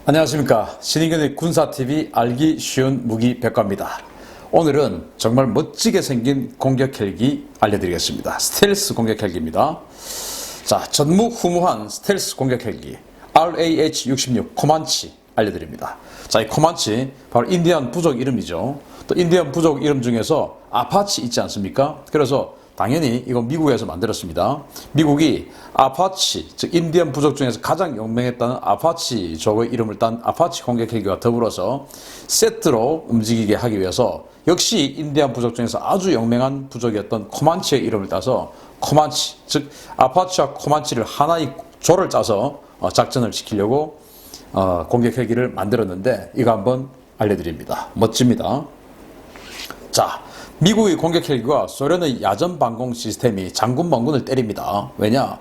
안녕하십니까. 신인근의 군사TV 알기 쉬운 무기 백과입니다. 오늘은 정말 멋지게 생긴 공격 헬기 알려드리겠습니다. 스텔스 공격 헬기입니다. 자, 전무후무한 스텔스 공격 헬기 RAH-66 코만치 알려드립니다. 자, 이 코만치 바로 인디안 부족 이름이죠. 또 인디안 부족 이름 중에서 아파치 있지 않습니까? 그래서 당연히 이건 미국에서 만들었습니다. 미국이 아파치, 즉 인디언 부족 중에서 가장 유명했다는 아파치족의 이름을 딴 아파치 공격 헬기와 더불어서 세트로 움직이게 하기 위해서 역시 인디언 부족 중에서 아주 유명한 부족이었던 코만치의 이름을 따서 코만치, 즉 아파치와 코만치를 하나의 조를 짜서 작전을 지키려고 공격 헬기를 만들었는데 이거 한번 알려드립니다. 멋집니다. 자, 미국의 공격 헬기와 소련의 야전 방공 시스템이 장군 멍군을 때립니다. 왜냐?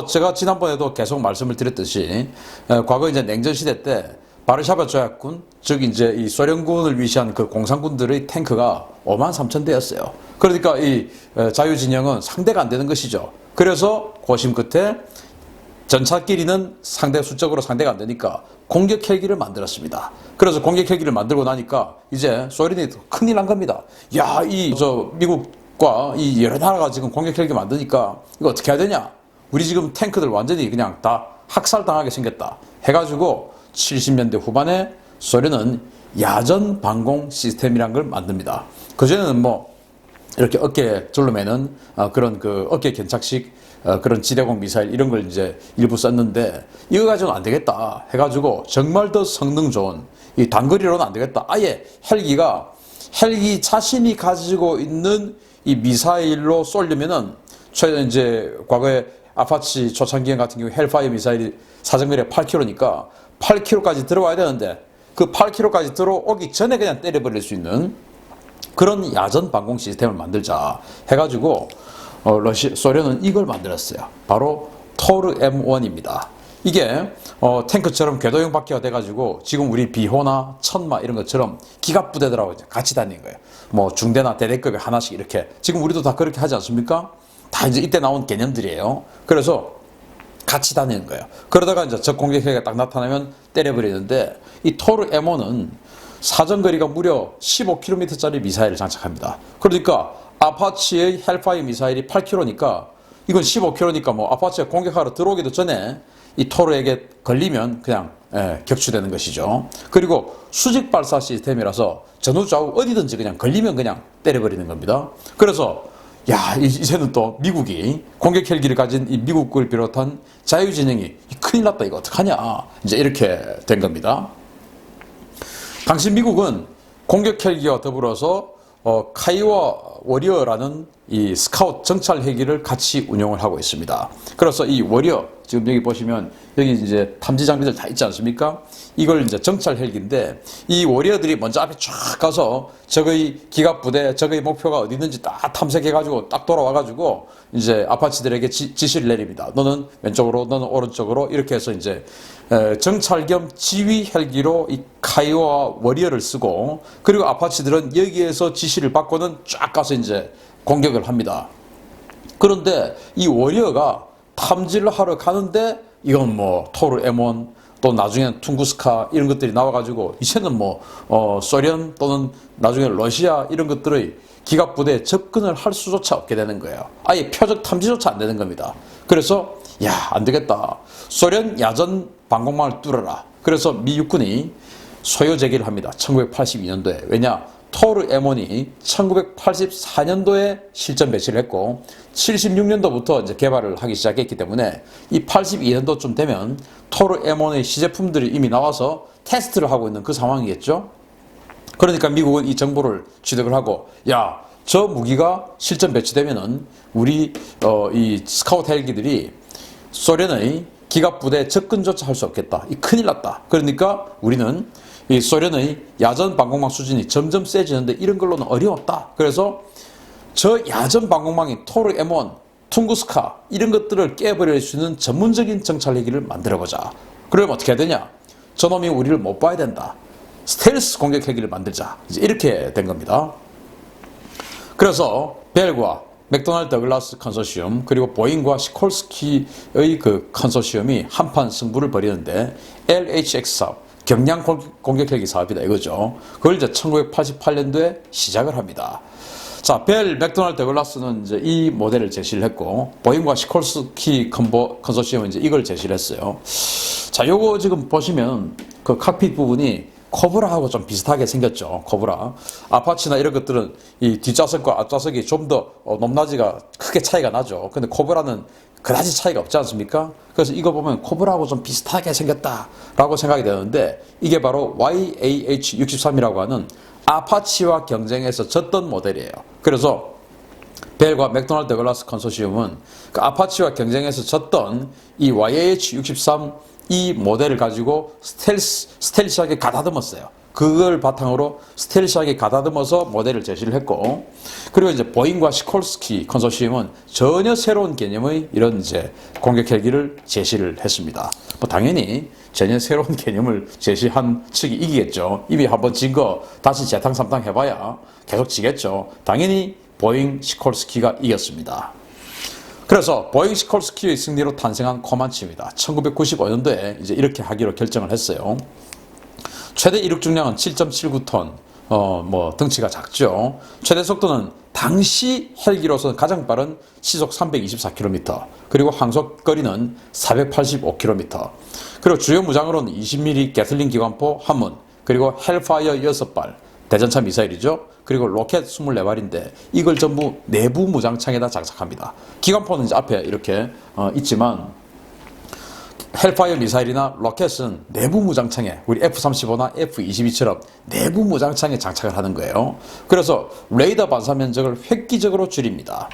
제가 지난번에도 계속 말씀을 드렸듯이 과거 이제 냉전 시대 때 바르샤바 조약군, 즉 이제 이 소련군을 위시한 그 공산군들의 탱크가 53,000대였어요. 그러니까 이 자유진영은 상대가 안 되는 것이죠. 그래서 고심 끝에 전차끼리는 수적으로 상대가 안 되니까 공격 헬기를 만들었습니다. 그래서 공격 헬기를 만들고 나니까 이제 소련이 큰일 난 겁니다. 야, 미국과 이 여러 나라가 지금 공격 헬기 만드니까 이거 어떻게 해야 되냐? 우리 지금 탱크들 완전히 그냥 다 학살당하게 생겼다. 해가지고 70년대 후반에 소련은 야전 방공 시스템이란 걸 만듭니다. 그전에는 뭐 이렇게 어깨에 둘러매는 그런 그 어깨 견착식 그런 지대공 미사일 이런 걸 이제 일부 썼는데 이거 가지고는 안 되겠다 해가지고 정말 더 성능 좋은 이 단거리로는 안 되겠다. 아예 헬기 자신이 가지고 있는 이 미사일로 쏘려면은 이제 과거에 아파치 초창기형 같은 경우 헬파이어 미사일이 사정거리가 8km니까 8km까지 들어와야 되는데 그 8km까지 들어오기 전에 그냥 때려버릴 수 있는 그런 야전 방공 시스템을 만들자 해가지고 소련은 이걸 만들었어요. 바로 토르 M1입니다. 이게 탱크처럼 궤도형 바퀴가 돼가지고 지금 우리 비호나 천마 이런 것처럼 기갑 부대들하고 같이 다니는 거예요. 뭐 중대나 대대급에 하나씩 이렇게 지금 우리도 다 그렇게 하지 않습니까? 다 이제 이때 나온 개념들이에요. 그래서 같이 다니는 거예요. 그러다가 이제 적 공격 헬기가 딱 나타나면 때려버리는데 이 토르 M1은 사정거리가 무려 15km짜리 미사일을 장착합니다. 그러니까 아파치의 헬파이어 미사일이 8km니까 이건 15km니까 뭐 아파치가 공격하러 들어오기도 전에 이 토르에게 걸리면 그냥 격추되는 것이죠. 그리고 수직 발사 시스템이라서 전후 좌우 어디든지 그냥 걸리면 그냥 때려버리는 겁니다. 그래서 야, 이제는 또 미국이 공격 헬기를 가진 이 미국을 비롯한 자유진영이 큰일 났다 이거 어떡하냐 이제 이렇게 된 겁니다. 당시 미국은 공격 헬기와 더불어서 카이와 워리어라는 이 스카우트 정찰 헬기를 같이 운용을 하고 있습니다. 그래서 이 워리어 지금 여기 보시면 여기 이제 탐지 장비들 다 있지 않습니까? 이걸 이제 정찰 헬기인데 이 워리어들이 먼저 앞에 쫙 가서 적의 기갑 부대, 적의 목표가 어디 있는지 딱 탐색해가지고 딱 돌아와가지고 이제 아파치들에게 지시를 내립니다. 너는 왼쪽으로, 너는 오른쪽으로 이렇게 해서 이제 정찰 겸 지휘 헬기로 이 카이와 워리어를 쓰고 그리고 아파치들은 여기에서 지시를 받고는 쫙 가서 이제 공격을 합니다. 그런데 이 워리어가 탐지를 하러 가는데 이건 뭐 토르 M1 또 나중에는 퉁구스카 이런 것들이 나와가지고 이제는 뭐 소련 또는 나중에 러시아 이런 것들의 기갑 부대에 접근을 할 수조차 없게 되는 거예요. 아예 표적 탐지조차 안 되는 겁니다. 그래서 야, 안 되겠다. 소련 야전 방공망을 뚫어라. 그래서 미 육군이 소요 제기를 합니다. 1982년도에. 왜냐? 토르 M1이 1984년도에 실전 배치를 했고 76년도부터 이제 개발을 하기 시작했기 때문에 이 82년도쯤 되면 토르 M1의 시제품들이 이미 나와서 테스트를 하고 있는 그 상황이겠죠. 그러니까 미국은 이 정보를 취득을 하고 야, 저 무기가 실전 배치되면은 우리 이 스카우트 헬기들이 소련의 기갑 부대에 접근조차 할 수 없겠다. 이 큰일 났다. 그러니까 우리는 이 소련의 야전 방공망 수준이 점점 세지는데 이런 걸로는 어려웠다. 그래서 저 야전 방공망인 토르 M1, 퉁구스카 이런 것들을 깨버릴 수 있는 전문적인 정찰 헬기를 만들어보자. 그러면 어떻게 해야 되냐? 저놈이 우리를 못 봐야 된다. 스텔스 공격 헬기를 만들자. 이제 이렇게 된 겁니다. 그래서 벨과 맥도날드 더글라스 컨소시엄 그리고 보잉과 시콜스키의 그 컨소시엄이 한판 승부를 벌이는데 LHX 사업 경량 공격 헬기 사업이다 이거죠. 그걸 이제 1988년도에 시작을 합니다. 자, 벨, 맥도날드, 더글라스는 이제 이 모델을 제시를 했고, 보잉과 시콜스키 컨소시엄은 이제 이걸 제시를 했어요. 자, 요거 지금 보시면 그 칵핏 부분이 코브라하고 좀 비슷하게 생겼죠. 코브라. 아파치나 이런 것들은 이 뒷좌석과 앞좌석이 좀 더 높낮이가 크게 차이가 나죠. 근데 코브라는 그다지 차이가 없지 않습니까? 그래서 이거 보면 코브라하고 좀 비슷하게 생겼다라고 생각이 되는데, 이게 바로 YAH-63이라고 하는 아파치와 경쟁해서 졌던 모델이에요. 그래서 벨과 맥도날드 더글라스 컨소시엄은 그 아파치와 경쟁해서 졌던 이 YAH-63 이 모델을 가지고 스텔시하게 가다듬었어요. 그걸 바탕으로 스텔시하게 가다듬어서 모델을 제시를 했고, 그리고 이제 보잉과 시콜스키 컨소시엄은 전혀 새로운 개념의 이런 이제 공격 헬기를 제시를 했습니다. 뭐 당연히 전혀 새로운 개념을 제시한 측이 이기겠죠. 이미 한번 진 거 다시 재탕3탕 해봐야 계속 지겠죠. 당연히 보잉 시콜스키가 이겼습니다. 그래서 보잉 시콜스키의 승리로 탄생한 코만치입니다. 1995년도에 이제 이렇게 하기로 결정을 했어요. 최대 이륙 중량은 7.79톤, 뭐 덩치가 작죠. 최대 속도는 당시 헬기로서는 가장 빠른 시속 324km, 그리고 항속 거리는 485km. 그리고 주요 무장으로는 20mm 게틀링 기관포 1문, 그리고 헬파이어 6발, 대전차 미사일이죠. 그리고 로켓 24발인데 이걸 전부 내부 무장창에다 장착합니다. 기관포는 이제 앞에 이렇게 있지만 헬파이어 미사일이나 로켓은 내부 무장창에 우리 F-35나 F-22처럼 내부 무장창에 장착을 하는 거예요. 그래서 레이더 반사 면적을 획기적으로 줄입니다.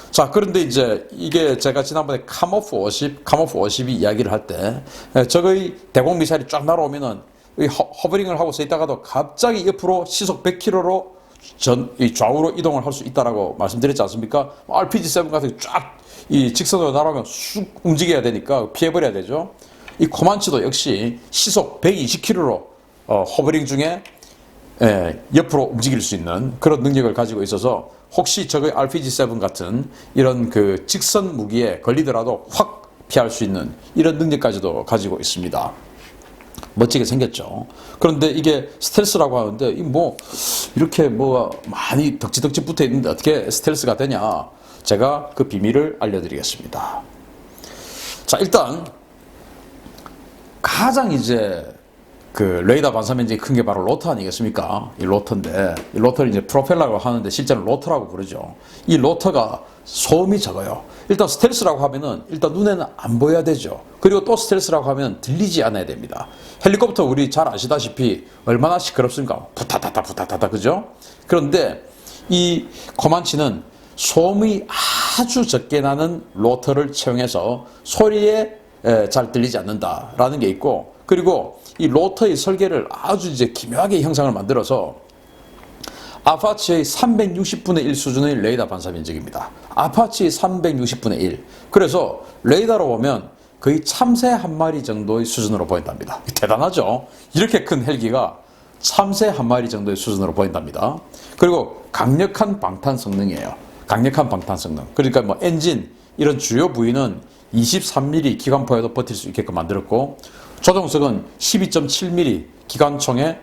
자, 그런데 이제 이게 제가 지난번에 카모프 50이 이야기를 할 때 저거의 대공 미사일이 쫙 날아오면은 허버링을 하고 서 있다가도 갑자기 옆으로 시속 100km로 좌우로 이동을 할 수 있다라고 말씀드렸지 않습니까? RPG-7 같은 쫙 이 직선으로 날아오면 쑥 움직여야 되니까 피해버려야 되죠. 이 코만치도 역시 시속 120km로 허버링 중에 옆으로 움직일 수 있는 그런 능력을 가지고 있어서 혹시 저거의 RPG-7 같은 이런 그 직선 무기에 걸리더라도 확 피할 수 있는 이런 능력까지도 가지고 있습니다. 멋지게 생겼죠. 그런데 이게 스텔스라고 하는데 뭐 이렇게 뭐가 많이 덕지덕지 붙어 있는데 어떻게 스텔스가 되냐? 제가 그 비밀을 알려드리겠습니다. 자, 일단 가장 이제 그 레이더 반사 면적이 큰 게 바로 로터 아니겠습니까? 이 로터인데 이 로터를 이제 프로펠러라고 하는데 실제는 로터라고 부르죠. 이 로터가 소음이 적어요. 일단 스텔스라고 하면은 일단 눈에는 안 보여야 되죠. 그리고 또 스텔스라고 하면 들리지 않아야 됩니다. 헬리콥터 우리 잘 아시다시피 얼마나 시끄럽습니까? 부타타타 부타타타 그죠? 그런데 이 코만치는 소음이 아주 적게 나는 로터를 채용해서 소리에 잘 들리지 않는다라는 게 있고, 그리고 이 로터의 설계를 아주 이제 기묘하게 형상을 만들어서 아파치의 360분의 1 수준의 레이더 반사 면적입니다. 아파치의 360분의 1. 그래서 레이더로 보면 거의 참새 한 마리 정도의 수준으로 보인답니다. 대단하죠? 이렇게 큰 헬기가 참새 한 마리 정도의 수준으로 보인답니다. 그리고 강력한 방탄 성능이에요. 강력한 방탄 성능. 그러니까 뭐 엔진 이런 주요 부위는 23mm 기관포에도 버틸 수 있게끔 만들었고, 조종석은 12.7mm 기관총에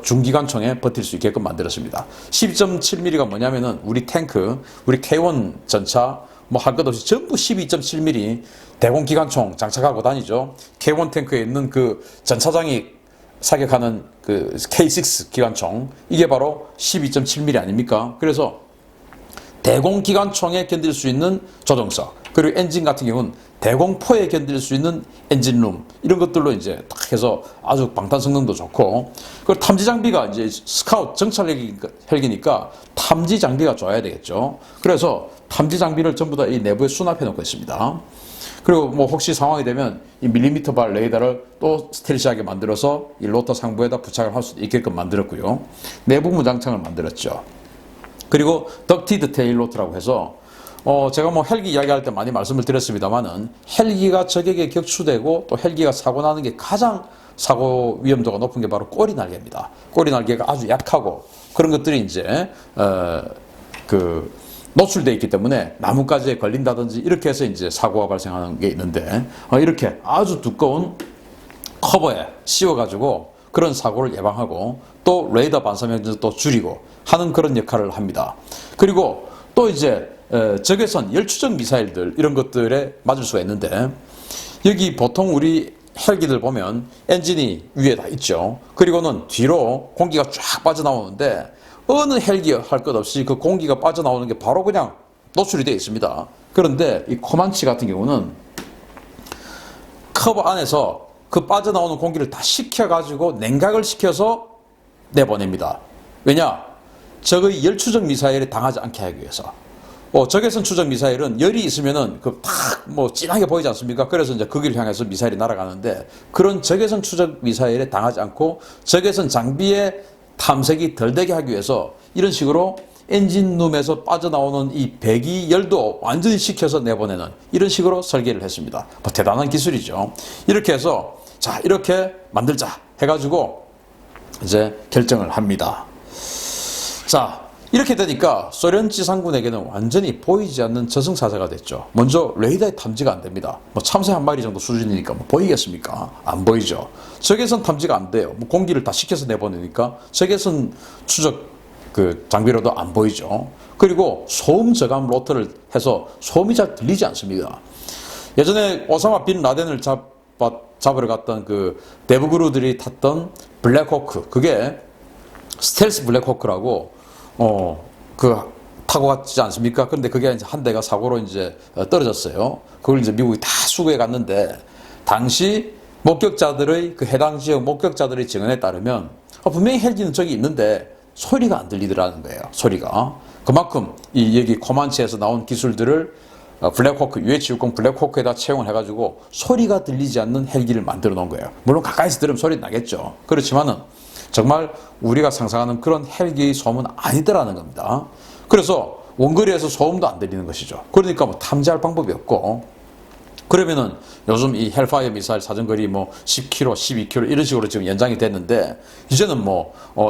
중기관총에 버틸 수 있게끔 만들었습니다. 12.7mm가 뭐냐면은 우리 탱크, 우리 K1 전차 뭐 할 것 없이 전부 12.7mm 대공기관총 장착하고 다니죠. K1 탱크에 있는 그 전차장이 사격하는 그 K6 기관총, 이게 바로 12.7mm 아닙니까? 그래서 대공기관총에 견딜 수 있는 조종석, 그리고 엔진 같은 경우는 대공포에 견딜 수 있는 엔진룸, 이런 것들로 이제 딱 해서 아주 방탄 성능도 좋고, 그리고 탐지 장비가 이제 스카우트 정찰 헬기니까 탐지 장비가 좋아야 되겠죠. 그래서 탐지 장비를 전부 다 이 내부에 수납해 놓고 있습니다. 그리고 뭐 혹시 상황이 되면 이 밀리미터 발 레이더를 또 스텔시하게 만들어서 이 로터 상부에다 부착을 할 수 있게끔 만들었고요. 내부 무장창을 만들었죠. 그리고 덕티드 테일 로터라고 해서 제가 뭐 헬기 이야기할 때 많이 말씀을 드렸습니다만은 헬기가 적에게 격추되고 또 헬기가 사고 나는 게 가장 사고 위험도가 높은 게 바로 꼬리 날개입니다. 꼬리 날개가 아주 약하고 그런 것들이 이제 노출되어 있기 때문에 나뭇가지에 걸린다든지 이렇게 해서 이제 사고가 발생하는 게 있는데, 이렇게 아주 두꺼운 커버에 씌워가지고 그런 사고를 예방하고 또 레이더 반사명도 줄이고 하는 그런 역할을 합니다. 그리고 또 이제 적외선 열추적 미사일들 이런 것들에 맞을 수가 있는데 여기 보통 우리 헬기들 보면 엔진이 위에 다 있죠. 그리고는 뒤로 공기가 쫙 빠져나오는데 어느 헬기 할 것 없이 그 공기가 빠져나오는 게 바로 그냥 노출이 되어 있습니다. 그런데 이 코만치 같은 경우는 커버 안에서 그 빠져나오는 공기를 다 식혀가지고 냉각을 시켜서 내보냅니다. 왜냐? 적의 열추적 미사일에 당하지 않게 하기 위해서. 적외선 추적 미사일은 열이 있으면은 진하게 보이지 않습니까? 그래서 이제 거기를 향해서 미사일이 날아가는데 그런 적외선 추적 미사일에 당하지 않고 적외선 장비의 탐색이 덜 되게 하기 위해서 이런 식으로 엔진룸에서 빠져나오는 이 배기 열도 완전히 식혀서 내보내는 이런 식으로 설계를 했습니다. 대단한 기술이죠. 이렇게 해서 자, 이렇게 만들자 해가지고 이제 결정을 합니다. 자, 이렇게 되니까 소련 지상군에게는 완전히 보이지 않는 저승사자가 됐죠. 먼저 레이더에 탐지가 안 됩니다. 참새 한 마리 정도 수준이니까 보이겠습니까? 안 보이죠. 적외선 탐지가 안 돼요. 공기를 다 식혀서 내보내니까 적외선 추적 장비로도 안 보이죠. 그리고 소음 저감 로터를 해서 소음이 잘 들리지 않습니다. 예전에 오사마 빈 라덴을 잡으러 갔던 그 대부그루들이 탔던 블랙호크, 그게 스텔스 블랙호크라고 타고 갔지 않습니까? 근데 그게 이제 한 대가 사고로 이제 떨어졌어요. 그걸 이제 미국이 다 수거해 갔는데, 당시 목격자들의 해당 지역 목격자들의 증언에 따르면 분명히 헬기는 저기 있는데 소리가 안 들리더라는 거예요. 소리가. 그만큼 여기 코만치에서 나온 기술들을 블랙호크, UH-60 블랙호크에다 채용을 해가지고 소리가 들리지 않는 헬기를 만들어 놓은 거예요. 물론 가까이서 들으면 소리 나겠죠. 그렇지만은 정말 우리가 상상하는 그런 헬기의 소음은 아니더라는 겁니다. 그래서 원거리에서 소음도 안 들리는 것이죠. 그러니까 탐지할 방법이 없고, 그러면은 요즘 이 헬파이어 미사일 사정거리 10km, 12km 이런 식으로 지금 연장이 됐는데, 이제는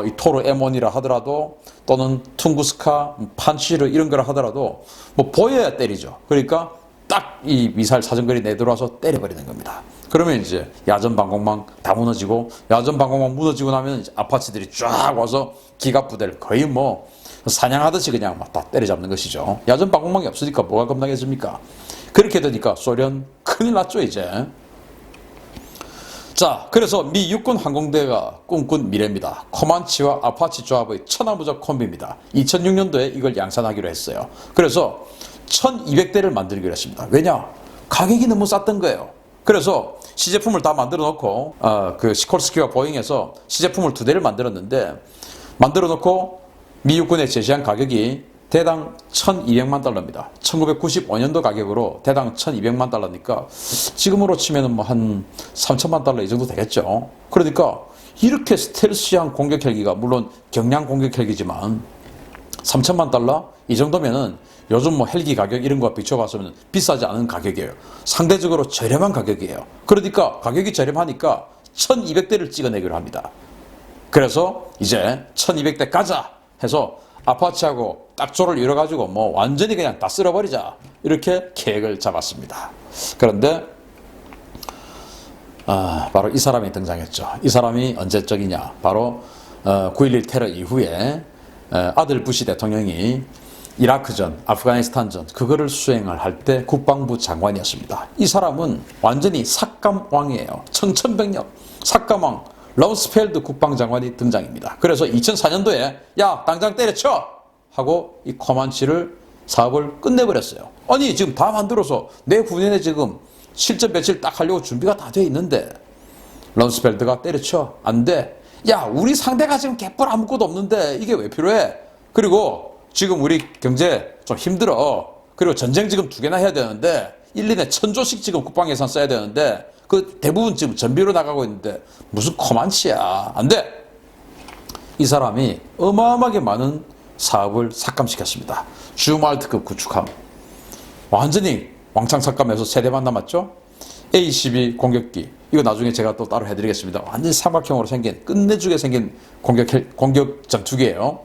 이 토르 M1이라 하더라도 또는 퉁구스카, 판치르 이런 거라 하더라도 보여야 때리죠. 그러니까 딱 이 미사일 사정거리 내들어와서 때려버리는 겁니다. 그러면 이제 야전 방공망 다 무너지고, 야전 방공망 무너지고 나면 이제 아파치들이 쫙 와서 기갑부대를 거의 사냥하듯이 그냥 다 때려잡는 것이죠. 야전 방공망이 없으니까 뭐가 겁나겠습니까? 그렇게 되니까 소련 큰일 났죠, 이제. 자, 그래서 미 육군 항공대가 꿈꾼 미래입니다. 코만치와 아파치 조합의 천하무적 콤비입니다. 2006년도에 이걸 양산하기로 했어요. 그래서 1200대를 만들기로 했습니다. 왜냐? 가격이 너무 쌌던 거예요. 그래서 시제품을 다 만들어 놓고, 시콜스키와 보잉에서 시제품을 2대를 만들었는데, 만들어 놓고 미 육군에 제시한 가격이 대당 1200만 달러입니다. 1995년도 가격으로 대당 1200만 달러니까 지금으로 치면 한 3000만 달러 이 정도 되겠죠. 그러니까 이렇게 스텔스한 공격 헬기가, 물론 경량 공격 헬기지만 3000만 달러? 이 정도면은 요즘 헬기 가격 이런 거와 비춰봤으면 비싸지 않은 가격이에요. 상대적으로 저렴한 가격이에요. 그러니까 가격이 저렴하니까 1200대를 찍어내기로 합니다. 그래서 이제 1200대 가자 해서 아파치하고 딱 조를 이뤄가지고 완전히 그냥 다 쓸어버리자, 이렇게 계획을 잡았습니다. 그런데 바로 이 사람이 등장했죠. 이 사람이 언제적이냐? 바로 9.11 테러 이후에 아들 부시 대통령이 이라크전, 아프가니스탄전 그거를 수행을 할 때 국방부 장관이었습니다. 이 사람은 완전히 삭감왕이에요. 청천벽력 삭감왕 럼스펠드 국방장관이 등장입니다. 그래서 2004년도에 야, 당장 때려쳐! 하고 이 코만치를 사업을 끝내버렸어요. 아니, 지금 다 만들어서 내 군인에 지금 실전 배치를 딱 하려고 준비가 다 돼 있는데 럼스펠드가 때려쳐? 안 돼. 야, 우리 상대가 지금 개뿔 아무것도 없는데 이게 왜 필요해? 그리고 지금 우리 경제 좀 힘들어. 그리고 전쟁 지금 2개나 해야 되는데 1년에 1000조씩 지금 국방 예산 써야 되는데 그 대부분 지금 전비로 나가고 있는데 무슨 코만치야. 안 돼. 이 사람이 어마어마하게 많은 사업을 삭감시켰습니다. 주말트급 구축함 완전히 왕창 삭감해서 3대만 남았죠. A-12 공격기, 이거 나중에 제가 또 따로 해드리겠습니다. 완전히 삼각형으로 생긴 끝내주게 생긴 공격 전투기예요.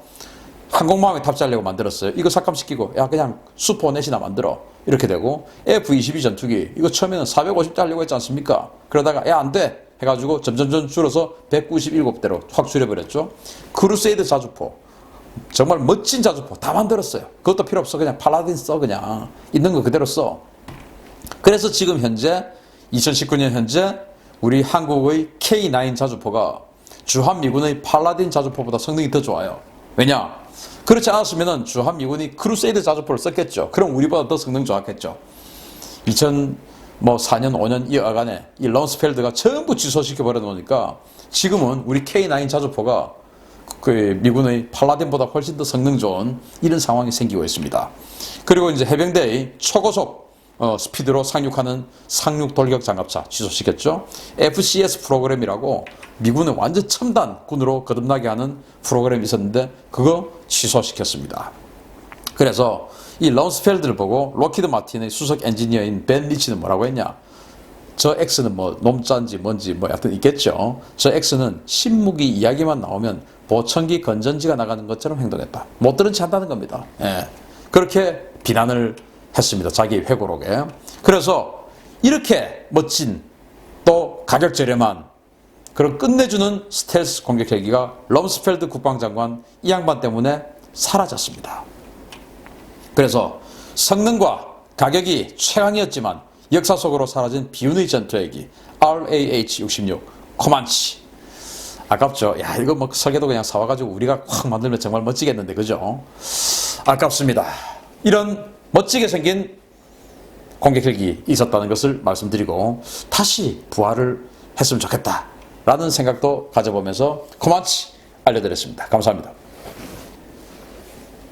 항공모함에 탑재하려고 만들었어요. 이거 삭감시키고 야, 그냥 슈퍼넷이나 만들어, 이렇게 되고, F-22 전투기 이거 처음에는 450대 하려고 했지 않습니까? 그러다가 야, 안 돼, 해가지고 점점점 줄어서 197대로 확 줄여버렸죠. 크루세이드 자주포. 정말 멋진 자주포 다 만들었어요. 그것도 필요 없어. 그냥 팔라딘 써. 그냥 있는 거 그대로 써. 그래서 지금 현재 2019년 현재 우리 한국의 K9 자주포가 주한미군의 팔라딘 자주포보다 성능이 더 좋아요. 왜냐? 그렇지 않았으면 주한미군이 크루세이드 자주포를 썼겠죠. 그럼 우리보다 더 성능 좋았겠죠. 2004년 5년 이어간에 이 럼스펠드가 전부 취소시켜 버려 놓으니까 지금은 우리 K9 자주포가 그 미군의 팔라딘보다 훨씬 더 성능 좋은 이런 상황이 생기고 있습니다. 그리고 이제 해병대의 초고속 스피드로 상륙하는 상륙 돌격 장갑차 취소시켰죠. FCS 프로그램이라고 미군은 완전 첨단 군으로 거듭나게 하는 프로그램이 있었는데 그거 취소시켰습니다. 그래서 이 럼스펠드를 보고 록히드 마틴의 수석 엔지니어인 벤 리치는 뭐라고 했냐? 저 X는 뭐 놈짠지 뭔지 뭐 하여튼 있겠죠. 저 X는 신무기 이야기만 나오면 보청기 건전지가 나가는 것처럼 행동했다. 못 들은 체 한다는 겁니다. 예. 그렇게 비난을 했습니다. 자기 회고록에. 그래서 이렇게 멋진 또 가격 저렴한 그런 끝내주는 스텔스 공격 헬기가 럼스펠드 국방장관 이 양반 때문에 사라졌습니다. 그래서 성능과 가격이 최강이었지만 역사 속으로 사라진 비운의 전투헬기 RAH-66 코만치. 아깝죠. 야, 이거 뭐 설계도 그냥 사와가지고 우리가 확 만들면 정말 멋지겠는데, 그죠? 아깝습니다. 이런 멋지게 생긴 공격헬기 있었다는 것을 말씀드리고 다시 부활을 했으면 좋겠다라는 생각도 가져보면서 코만치 알려드렸습니다. 감사합니다.